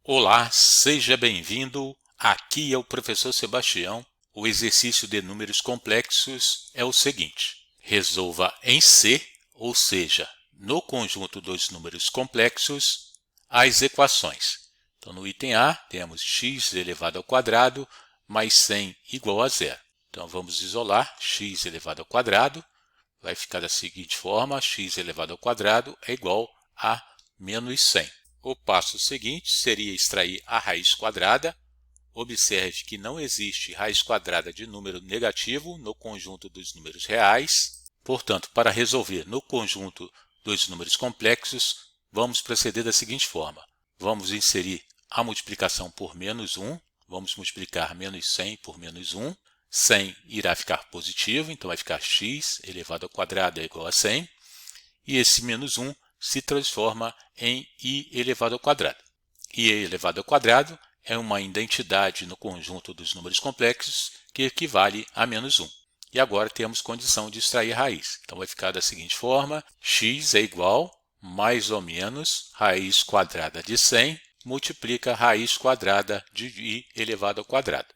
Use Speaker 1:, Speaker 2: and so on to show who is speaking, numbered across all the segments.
Speaker 1: Olá, seja bem-vindo. Aqui é o professor Sebastião. O exercício de números complexos é o seguinte: resolva em C, ou seja, no conjunto dos números complexos, as equações. Então, no item A, temos x elevado ao quadrado mais 100 igual a zero. Então, vamos isolar x elevado ao quadrado. Vai ficar da seguinte forma: x elevado ao quadrado é igual a menos 100. O passo seguinte seria extrair a raiz quadrada. Observe que não existe raiz quadrada de número negativo no conjunto dos números reais. Portanto, para resolver no conjunto dos números complexos, vamos proceder da seguinte forma. Vamos inserir a multiplicação por menos 1. Vamos multiplicar menos 100 por menos 1. 100 irá ficar positivo, então vai ficar x elevado ao quadrado é igual a 100. E esse menos 1 se transforma em i elevado ao quadrado. I elevado ao quadrado é uma identidade no conjunto dos números complexos que equivale a menos 1. E agora temos condição de extrair a raiz. Então vai ficar da seguinte forma: x é igual mais ou menos raiz quadrada de 100 multiplica raiz quadrada de i elevado ao quadrado.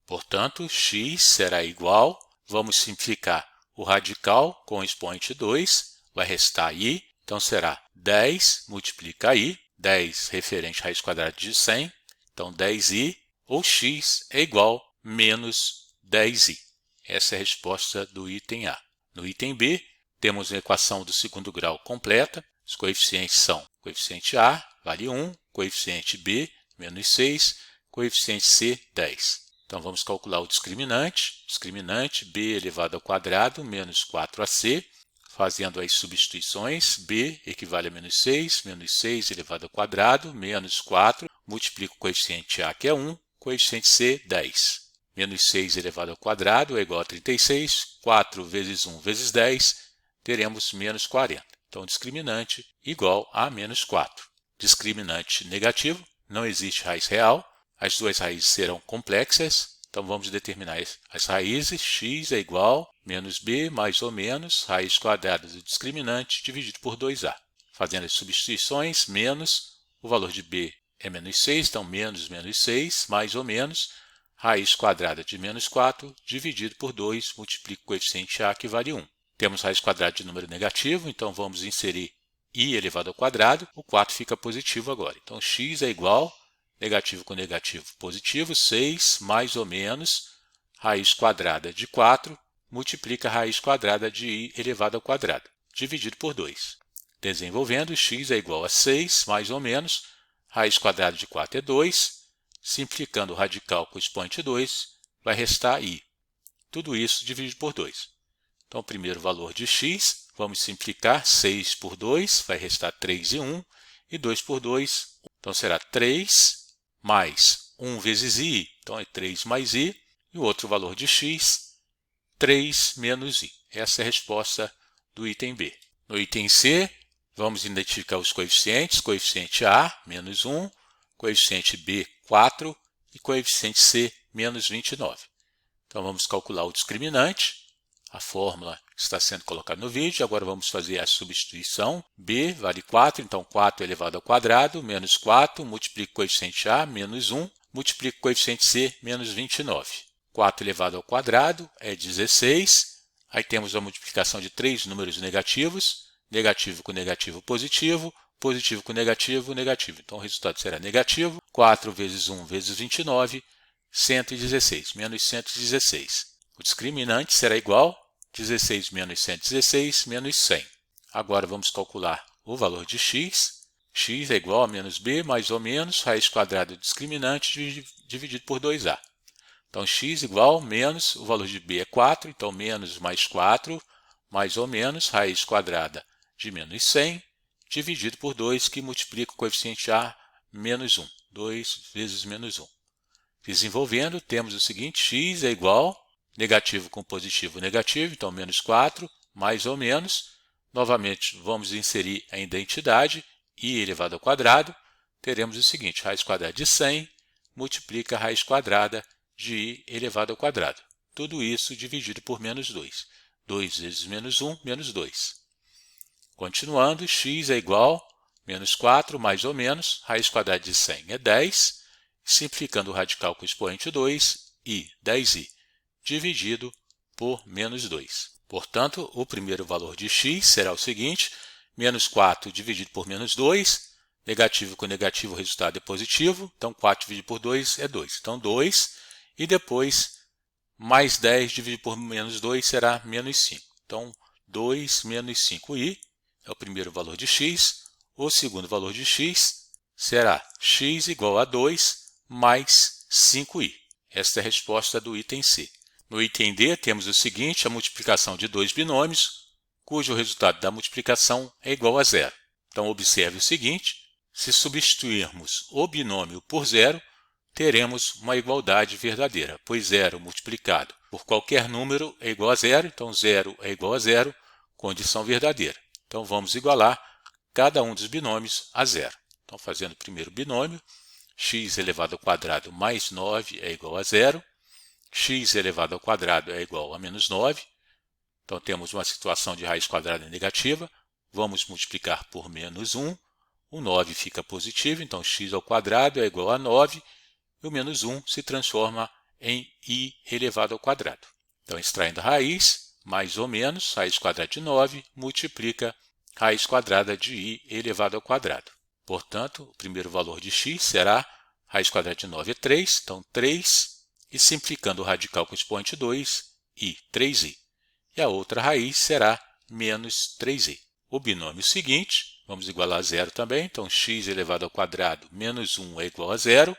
Speaker 1: Portanto, x será igual, vamos simplificar o radical com o expoente 2, vai restar i, então será 10 multiplica i, 10 referente à raiz quadrada de 100, então 10i, ou x é igual a menos 10i. Essa é a resposta do item A. No item B, temos a equação do segundo grau completa. Os coeficientes são: coeficiente A vale 1, coeficiente B menos 6, coeficiente C 10. Então, vamos calcular o discriminante. Discriminante b elevado ao quadrado menos 4ac. Fazendo as substituições, b equivale a menos 6 elevado ao quadrado, menos 4. Multiplico o coeficiente a, que é 1, coeficiente c, 10. Menos 6 elevado ao quadrado é igual a 36. 4 vezes 1 vezes 10, teremos menos 40. Então, discriminante igual a menos 4. Discriminante negativo, não existe raiz real. As duas raízes serão complexas, então vamos determinar as raízes. X é igual a menos b mais ou menos raiz quadrada do discriminante dividido por 2a. Fazendo as substituições, menos, o valor de b é menos 6, então menos 6, mais ou menos raiz quadrada de menos 4 dividido por 2, multiplico o coeficiente a, que vale 1. Temos raiz quadrada de número negativo, então vamos inserir i elevado ao quadrado, o 4 fica positivo agora. Então, x é igual, negativo com negativo, positivo, 6 mais ou menos raiz quadrada de 4, multiplica a raiz quadrada de i elevado ao quadrado, dividido por 2. Desenvolvendo, x é igual a 6 mais ou menos raiz quadrada de 4 é 2, simplificando o radical com o expoente 2, vai restar i. Tudo isso dividido por 2. Então, o primeiro valor de x, vamos simplificar, 6 por 2, vai restar 3 e 1, e 2 por 2, então será 3 mais 1 vezes i, então é 3 mais i, e o outro valor de x, 3 menos i. Essa é a resposta do item B. No item C, vamos identificar os coeficientes: coeficiente A, menos 1, coeficiente B, 4, e coeficiente C, menos 29. Então, vamos calcular o discriminante. A fórmula está sendo colocada no vídeo. Agora vamos fazer a substituição. b vale 4, então 4 elevado ao quadrado, menos 4, multiplico o coeficiente a, menos 1, multiplico o coeficiente c, menos 29. 4 elevado ao quadrado é 16. Aí temos a multiplicação de três números negativos, negativo com negativo, positivo, positivo com negativo, negativo. Então o resultado será negativo. 4 vezes 1 vezes 29, 116, menos 116. O discriminante será igual a 16 menos 116 menos 100. Agora vamos calcular o valor de x. X é igual a menos b mais ou menos raiz quadrada do discriminante dividido por 2a. Então, x igual a menos, o valor de b é 4, então menos mais 4, mais ou menos raiz quadrada de menos 100, dividido por 2, que multiplica o coeficiente a, menos 1. 2 vezes menos 1. Desenvolvendo, temos o seguinte: x é igual a negativo com positivo, negativo, então menos 4, mais ou menos. Novamente, vamos inserir a identidade, i elevado ao quadrado. Teremos o seguinte: raiz quadrada de 100 multiplica a raiz quadrada de i elevado ao quadrado. Tudo isso dividido por menos 2. 2 vezes menos 1, menos 2. Continuando, x é igual a Menos 4, mais ou menos, raiz quadrada de 100 é 10. Simplificando o radical com o expoente 2, i, 10i, dividido por menos 2. Portanto, o primeiro valor de x será o seguinte: menos 4 dividido por menos 2, negativo com negativo, o resultado é positivo, então 4 dividido por 2 é 2. Então 2, e depois mais 10 dividido por menos 2 será menos 5. Então 2 menos 5i é o primeiro valor de x. O segundo valor de x será x igual a 2 mais 5i. Esta é a resposta do item C. No item D, temos o seguinte: a multiplicação de dois binômios, cujo resultado da multiplicação é igual a zero. Então, observe o seguinte: se substituirmos o binômio por zero, teremos uma igualdade verdadeira, pois zero multiplicado por qualquer número é igual a zero, então zero é igual a zero, condição verdadeira. Então, vamos igualar cada um dos binômios a zero. Então, fazendo o primeiro binômio, x elevado ao quadrado mais 9 é igual a zero, x elevado ao quadrado é igual a menos 9. Então, temos uma situação de raiz quadrada negativa. Vamos multiplicar por menos 1. O 9 fica positivo, então x ao quadrado é igual a 9. E o menos 1 se transforma em i elevado ao quadrado. Então, extraindo a raiz, mais ou menos, raiz quadrada de 9, multiplica raiz quadrada de i elevado ao quadrado. Portanto, o primeiro valor de x será raiz quadrada de 9 é 3, então 3, e simplificando o radical com o expoente 2, i, 3i. E a outra raiz será menos 3i. O binômio seguinte, vamos igualar a zero também, então x elevado ao quadrado menos 1 é igual a zero,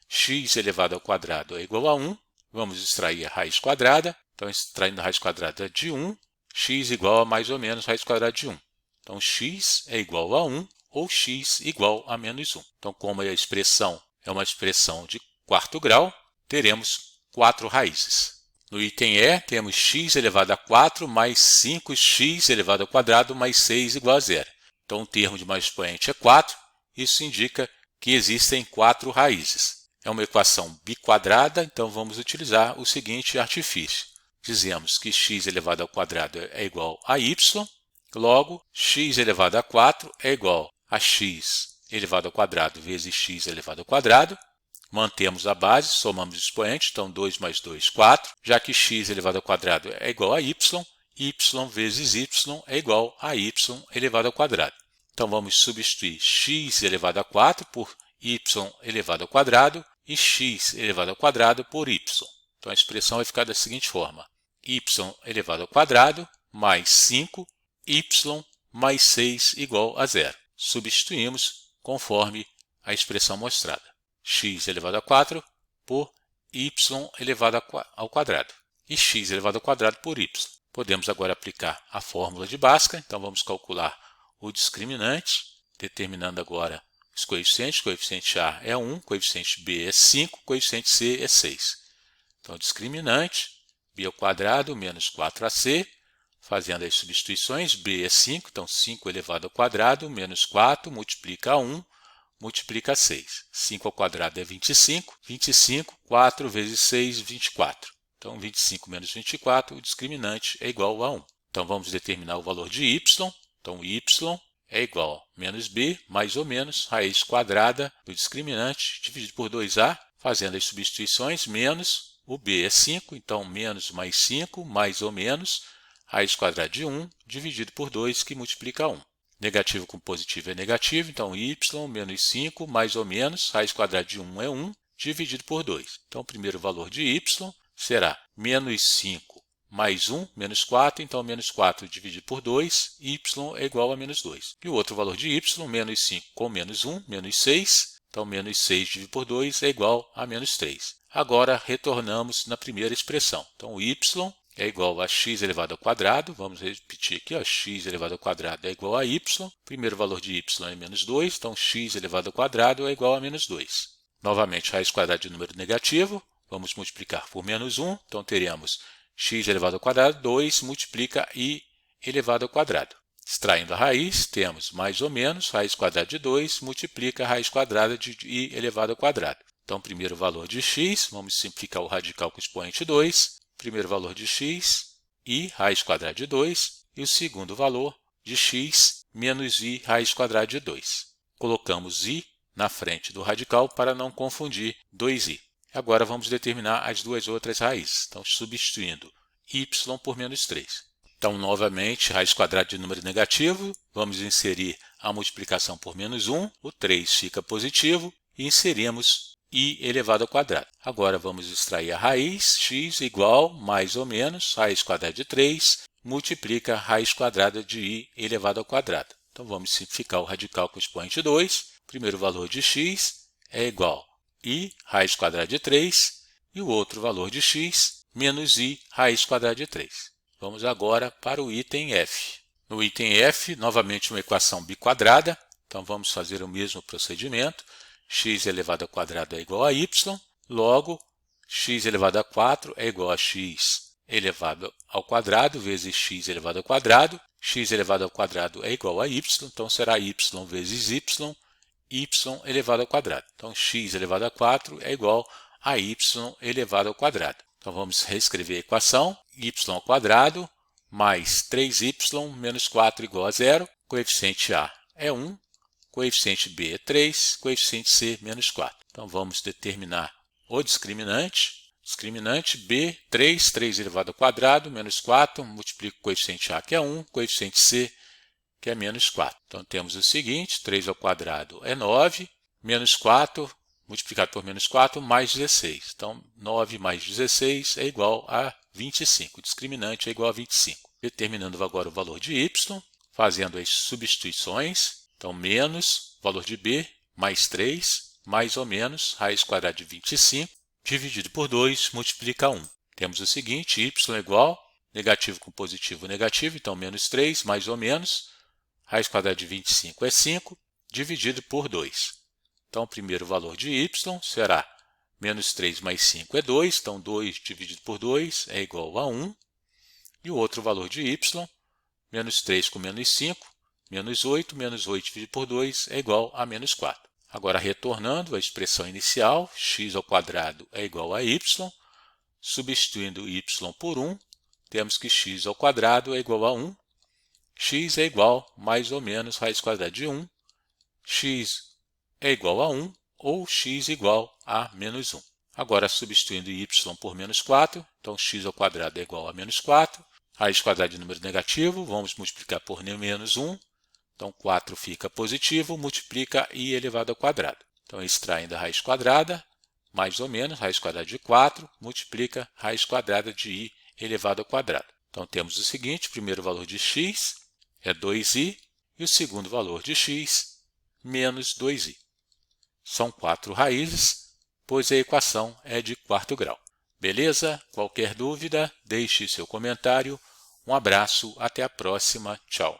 Speaker 1: x elevado ao quadrado é igual a 1, vamos extrair a raiz quadrada, então extraindo a raiz quadrada de 1, x igual a mais ou menos raiz quadrada de 1. Então x é igual a 1 ou x igual a menos 1. Então, como a expressão é uma expressão de quarto grau, teremos 4 raízes. No item E, temos x elevado a 4 mais 5x elevado ao quadrado mais 6 igual a zero. Então, o termo de mais expoente é 4. Isso indica que existem 4 raízes. É uma equação biquadrada, então vamos utilizar o seguinte artifício. Dizemos que x elevado ao quadrado é igual a y, logo, x elevado a 4 é igual a x elevado ao quadrado vezes x elevado ao quadrado. Mantemos a base, somamos os expoentes, então 2 mais 2, 4. Já que x elevado ao quadrado é igual a y, y vezes y é igual a y elevado ao quadrado. Então, vamos substituir x elevado a 4 por y elevado ao quadrado e x elevado ao quadrado por y. Então, a expressão vai ficar da seguinte forma: y elevado ao quadrado mais 5, y mais 6 igual a zero. Substituímos conforme a expressão mostrada. X elevado a 4 por y elevado ao quadrado e x elevado ao quadrado por y. Podemos agora aplicar a fórmula de Bhaskara, então vamos calcular o discriminante, determinando agora os coeficientes. O coeficiente A é 1, o coeficiente B é 5, o coeficiente C é 6. Então, discriminante, b ao quadrado menos 4ac, fazendo as substituições, b é 5, então 5 elevado ao quadrado menos 4 multiplica a 1, multiplica 6. 5 ao quadrado é 25. 25, 4 vezes 6, 24. Então, 25 menos 24, o discriminante é igual a 1. Então, vamos determinar o valor de y. Então, y é igual a menos b, mais ou menos, raiz quadrada do discriminante, dividido por 2a, fazendo as substituições, menos, o b é 5, então menos mais 5, mais ou menos, raiz quadrada de 1, dividido por 2, que multiplica 1. Negativo com positivo é negativo, então y menos 5, mais ou menos, raiz quadrada de 1 é 1, dividido por 2. Então, o primeiro valor de y será menos 5 mais 1, menos 4, então menos 4 dividido por 2, y é igual a menos 2. E o outro valor de y, menos 5 com menos 1, menos 6, então menos 6 dividido por 2 é igual a menos 3. Agora, retornamos na primeira expressão. Então, o y é igual a x elevado ao quadrado, vamos repetir aqui, ó, x elevado ao quadrado é igual a y, primeiro valor de y é menos 2, então x elevado ao quadrado é igual a menos 2. Novamente, raiz quadrada de número negativo, vamos multiplicar por menos 1, então teremos x elevado ao quadrado, 2 multiplica i elevado ao quadrado. Extraindo a raiz, temos mais ou menos, raiz quadrada de 2 multiplica a raiz quadrada de i elevado ao quadrado. Então, primeiro valor de x, vamos simplificar o radical com o expoente 2, primeiro valor de x, i raiz quadrada de 2, e o segundo valor de x menos i raiz quadrada de 2. colocamos i na frente do radical para não confundir 2i. Agora vamos determinar as duas outras raízes. Então, substituindo y por menos 3. Então, novamente, raiz quadrada de número negativo, vamos inserir a multiplicação por menos 1, o 3 fica positivo e inserimos i elevado ao quadrado. Agora vamos extrair a raiz, x igual, mais ou menos, raiz quadrada de 3, multiplica raiz quadrada de i elevado ao quadrado. Então, vamos simplificar o radical com o expoente 2. O primeiro valor de x é igual a i raiz quadrada de 3 e o outro valor de x menos i raiz quadrada de 3. Vamos agora para o item f. No item f, novamente uma equação biquadrada. Então, vamos fazer o mesmo procedimento. X elevado ao quadrado é igual a y. Logo, x elevado a 4 é igual a x elevado ao quadrado vezes x elevado ao quadrado. X elevado ao quadrado é igual a y. Então, será y vezes y elevado ao quadrado. Então, x elevado a 4 é igual a y elevado ao quadrado. Então, vamos reescrever a equação. Y ao quadrado mais 3y menos 4 igual a 0. Coeficiente a é 1, coeficiente b é 3, coeficiente c menos 4. Então, vamos determinar o discriminante. Discriminante b, 3 elevado ao quadrado menos 4, multiplica o coeficiente a, que é 1, coeficiente c, que é menos 4. Então, temos o seguinte, 3 ao quadrado é 9, menos 4, multiplicado por menos 4, mais 16. Então, 9 mais 16 é igual a 25. O discriminante é igual a 25. Determinando agora o valor de y, fazendo as substituições. Então, menos valor de b, mais 3, mais ou menos, raiz quadrada de 25, dividido por 2, multiplica 1. Temos o seguinte, y é igual, negativo com positivo, negativo, então menos 3, mais ou menos, raiz quadrada de 25 é 5, dividido por 2. Então, o primeiro valor de y será menos 3 mais 5 é 2, então 2 dividido por 2 é igual a 1. E o outro valor de y, menos 3 com menos 5, menos 8 dividido por 2 é igual a menos 4. Agora, retornando à expressão inicial, x ao quadrado é igual a y, substituindo y por 1, temos que x ao quadrado é igual a 1, x é igual, mais ou menos, raiz quadrada de 1, x é igual a 1 ou x igual a menos 1. Agora, substituindo y por menos 4, então x ao quadrado é igual a menos 4. Raiz quadrada de número negativo, vamos multiplicar por menos 1. Então, 4 fica positivo, multiplica i elevado ao quadrado. Então, extraindo a raiz quadrada, mais ou menos, raiz quadrada de 4, multiplica raiz quadrada de i elevado ao quadrado. Então, temos o seguinte, o primeiro valor de x é 2i e o segundo valor de x, menos 2i. São 4 raízes, pois a equação é de quarto grau. Beleza? Qualquer dúvida, deixe seu comentário. Um abraço, até a próxima. Tchau.